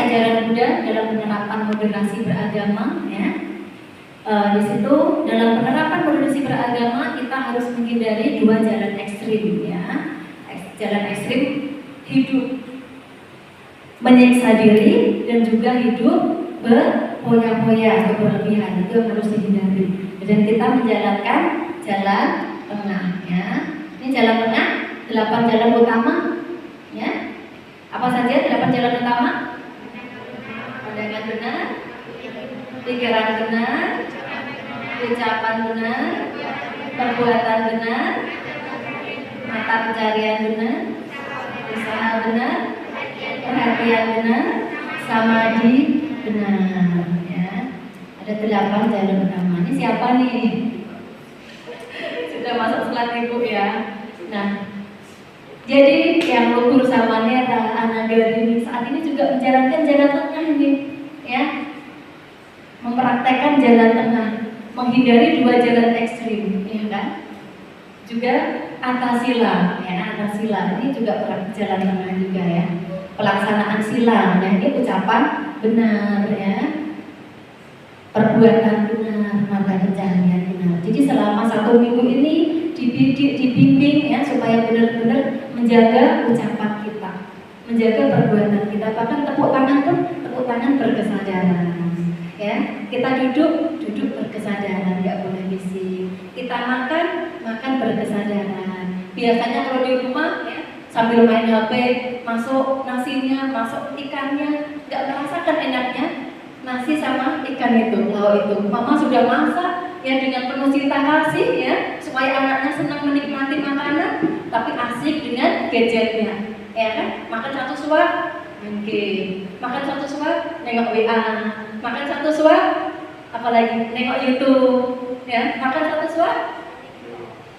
ajaran Buddha dalam penerapan moderasi beragama, ya. Di situ dalam penerapan moderasi beragama kita harus menghindari dua jalan ekstrim, ya. Jalan ekstrim hidup menyiksa diri dan juga hidup berpoya-poya atau berlebihan, itu harus dihindari. Dan kita menjalankan jalan tengah, ya. Ini jalan tengah, 8 jalan utama, ya. Apa saja 8 jalan utama? Pandangan benar, pikiran benar, ucapan benar, perbuatan benar, mata pencarian benar, usaha benar, perhatian benar, samadhi benar, ya. Ada 8 jalan utama. Ini siapa nih? Sudah masuk selat ibu, ya. Nah, jadi yang luhur sama Nera, Anagari saat ini juga menjalankan jalan tengah ini, ya. Mempraktekkan jalan tengah, menghindari dua jalan ekstrim, ya kan? Juga antasila, ya, antasila ini juga jalan tengah juga, ya. Pelaksanaan sila, nah ini ucapan benar, ya. Perbuatan benar, mata pencaharian benar. Jadi selama 1 minggu ini dibimbing, ya, supaya benar-benar menjaga ucapan kita, menjaga perbuatan kita. Bahkan tepuk tangan pun tepuk tangan berkesadaran, ya. Kita duduk berkesadaran, nggak boleh bisik. Kita makan berkesadaran. Biasanya kalau di rumah, ya, sambil main HP, masuk nasinya, masuk ikannya, nggak merasakan enaknya nasi sama ikan itu, lauk itu. Mama sudah masak, ya, dengan penuh cinta kasih, ya, supaya anaknya senang menikmati makanan, tapi asik dengan gadgetnya, ya kan? Makan satu suap, main game. Makan satu suap, nengok WA. Makan satu suap, apalagi nengok YouTube, ya. Makan satu suap,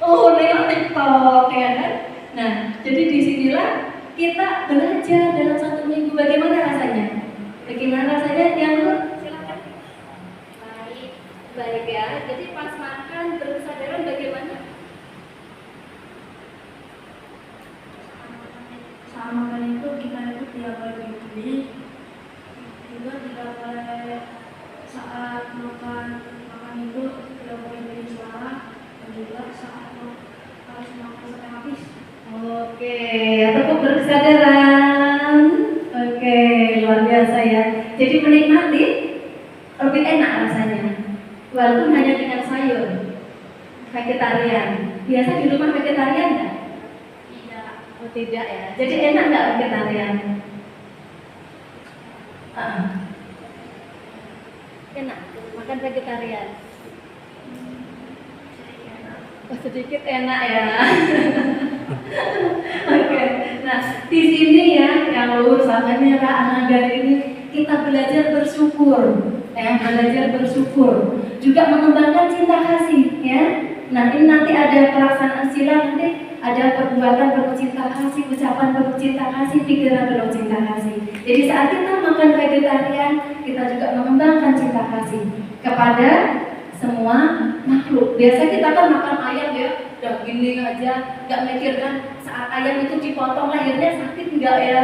oh, nengok TikTok, ya kan? Nah, jadi disinilah kita belajar dalam 1 minggu. Bagaimana rasanya? Bagaimana rasanya yang silakan? Baik, ya. Jadi pas makan berkesadaran bagaimana? Saat makan itu kita itu tidak boleh berhenti, juga tidak boleh saat makan itu tidak boleh beri suara, dan juga saat harus makan sampai habis. Oke, tepuk berkesadaran. Oke, luar biasa, ya. Jadi menikmati lebih enak rasanya, walaupun hanya dengan sayur. Vegetarian. Biasa di rumah vegetarian nggak? Tidak. Oh, tidak, ya. Jadi enak nggak vegetarian? Enak makan vegetarian. Oh, sedikit enak, ya. Oke. Nah, di sini, ya, yang luhur sama Nera Anagari ini kita belajar bersyukur, ya, belajar bersyukur, juga mengembangkan cinta kasih, ya. Nah, ini nanti ada pelaksanaan sila, nanti ada perbuatan penuh cinta kasih, ucapan penuh cinta kasih, pikiran penuh cinta kasih. Jadi saat kita makan vegetarian, kita juga mengembangkan cinta kasih kepada semua makhluk. Biasa kita kan makan ayam, ya, udah gini aja, nggak mikirkan saat ayam itu dipotong lahirnya sakit nggak, ya,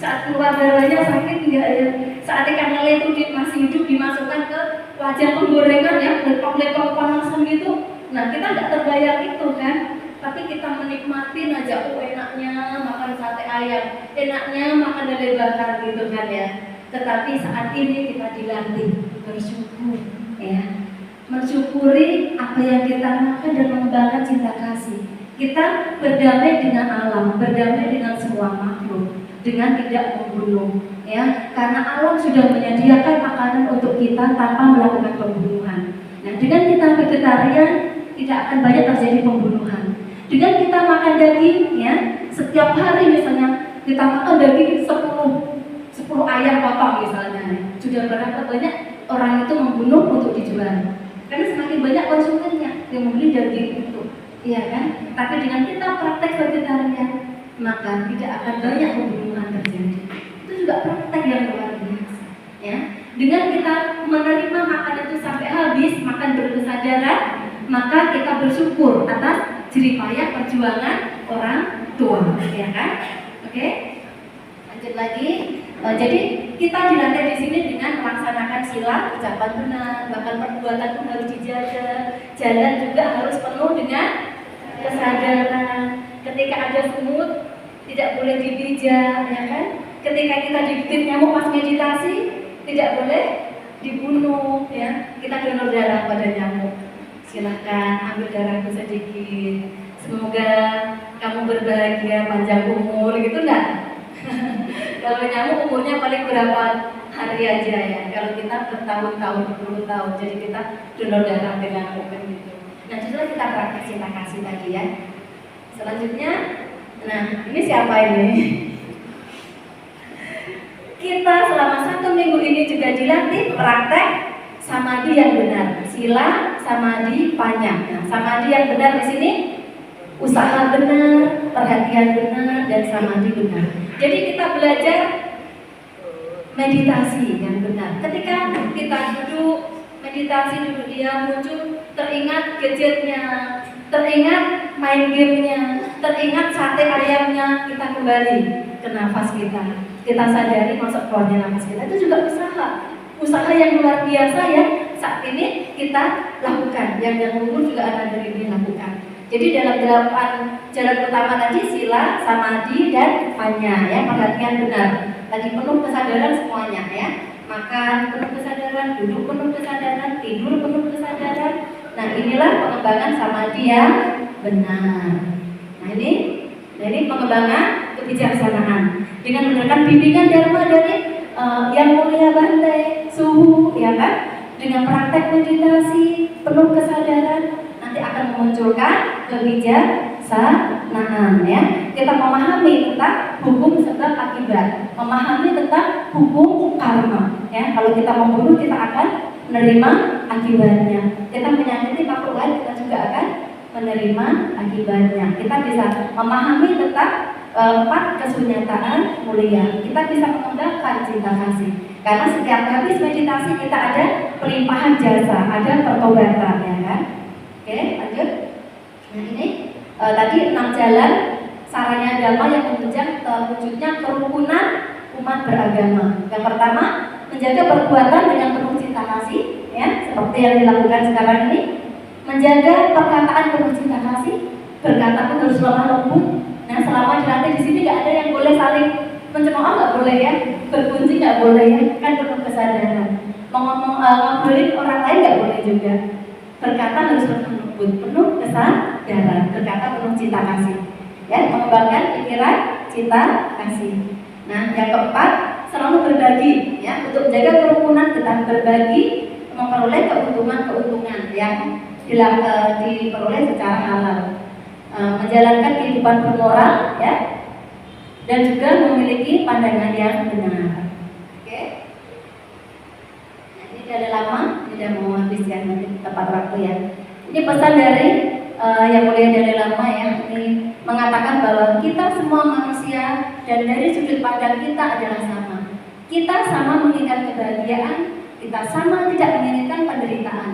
saat keluar darahnya sakit nggak, ya, saat ikan lele itu masih hidup dimasukkan ke wajan penggorengan, ya, lepong-lepong panasan gitu. Nah, kita nggak terbayang itu, kan, tapi kita menikmati aja, oh, enaknya makan sate ayam, enaknya makan lele bakar gitu, kan, ya. Tetapi saat ini kita dilatih bersyukur, ya, mensyukuri apa yang kita makan dan mengembangkan cinta kasih. Kita berdamai dengan alam, berdamai dengan semua makhluk, dengan tidak membunuh, ya, karena alam sudah menyediakan makanan untuk kita tanpa melakukan pembunuhan. Nah, dengan kita vegetarian tidak akan banyak terjadi pembunuhan. Dengan kita makan daging, ya, setiap hari misalnya kita makan daging 10 ayam potong misalnya, sudah berapa banyak orang itu membunuh untuk dijual. Karena semakin banyak konsumennya yang membeli daging itu, iya kan? Tapi dengan kita praktek vegetarian, maka tidak akan banyak pembunuhan terjadi. Itu juga praktek yang luar biasa, ya. Dengan kita menerima makan itu sampai habis, makan berkesadaran, maka kita bersyukur atas jerih payah perjuangan orang tua, ya kan? Oke, lanjut lagi. Jadi Kita dilatih di sini dengan melaksanakan sila, ucapan benar, bahkan perbuatan pun harus dijaga. Jalan juga harus penuh dengan kesadaran. Ketika ada semut, tidak boleh dipijak, ya kan? Ketika kita digigit nyamuk pas meditasi, tidak boleh dibunuh, ya. Kita donor darah pada nyamuk. Silahkan ambil darahku sedikit. Semoga kamu berbahagia, panjang umur, gitu enggak? Kalau nyamuk umurnya paling berapa hari aja ya. Kalau kita bertahun-tahun, berpuluh tahun, jadi kita donor darah dengan open gitu. Nah, justru kita praktek cinta kasih tadi ya. Selanjutnya, nah ini siapa ini? Kita selama 1 minggu ini juga dilatih praktek samadhi yang benar. Sila, samadhi, panya. Nah, samadhi yang benar di sini usaha benar, perhatian benar, dan samadhi benar. Jadi kita belajar meditasi yang benar. Ketika kita duduk meditasi, duduk diam, muncul teringat gadgetnya, teringat main gamenya, teringat sate ayamnya, kita kembali ke nafas kita. Kita sadari masuk keluarnya nafas kita. Itu juga usaha yang luar biasa ya. Saat ini kita lakukan. Yang umur juga anak dari ini lakukan. Jadi dalam 8 jalan utama tadi sila, samadhi, dan panya ya, perhatian benar. Tadi penuh kesadaran semuanya ya. Makan penuh kesadaran, duduk penuh kesadaran, tidur penuh kesadaran. Nah, inilah pengembangan samadhi yang benar. Nah, ini pengembangan kebijaksanaan dengan menggunakan bimbingan dharma dari Yang Mulia Bante Suhu, ya kan? Dengan praktek meditasi penuh kesadaran nanti akan memunculkan kebijaksanaan ya. Kita memahami tentang hukum sebab akibat, memahami tentang hukum karma ya. Kalau kita membunuh kita akan menerima akibatnya. Kita menyakiti makhluk lain kita juga akan menerima akibatnya. Kita bisa memahami tentang 4 kesunyataan mulia. Kita bisa mengembangkan cinta kasih. Karena setiap habis meditasi kita ada pelimpahan jasa, ada pertobatan ya kan. Oke, lanjut. Nah ini tadi 6 jalan sarana dhamma yang menunjang terwujudnya kerukunan umat beragama. Yang pertama, menjaga perbuatan dengan penuh cinta kasih, ya, seperti yang dilakukan sekarang ini. Menjaga perkataan penuh cinta kasih, berkata pun harus lemah lembut. Nah, selama dilatih di sini nggak ada yang boleh saling mencemooh, nggak boleh ya, berkunci nggak boleh ya, kan penuh kesadaran. Ngobrolin orang lain nggak boleh juga. Berkata harus lemah lembut, penuh kesadaran, berkata penuh cinta kasih. Ya, mengembangkan pikiran cinta kasih. Nah, yang keempat, selalu berbagi, ya, untuk menjaga kerukunan dan berbagi, memperoleh keuntungan yang diperoleh secara halal, menjalankan kehidupan bermoral, ya, dan juga memiliki pandangan yang benar. Oke. Nah, ini dari lama, tidak mau habis ya, nanti tepat waktu ya. Ini pesan dari Yang Mulia dari Lama ya, ini mengatakan bahwa kita semua manusia dan dari sudut pandang kita adalah sama. Kita sama menginginkan kebahagiaan, kita sama tidak menginginkan penderitaan.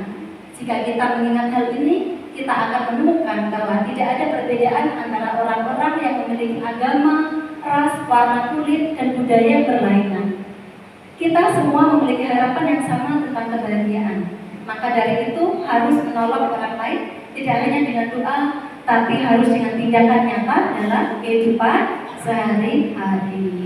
Jika kita mengingat hal ini, kita akan menemukan bahwa tidak ada perbedaan antara orang-orang yang memiliki agama, ras, warna kulit, dan budaya yang berlainan. Kita semua memiliki harapan yang sama tentang kebahagiaan. Maka dari itu harus menolong orang lain, tidak hanya dengan doa, tapi harus dengan tindakan nyata dalam kehidupan sehari-hari.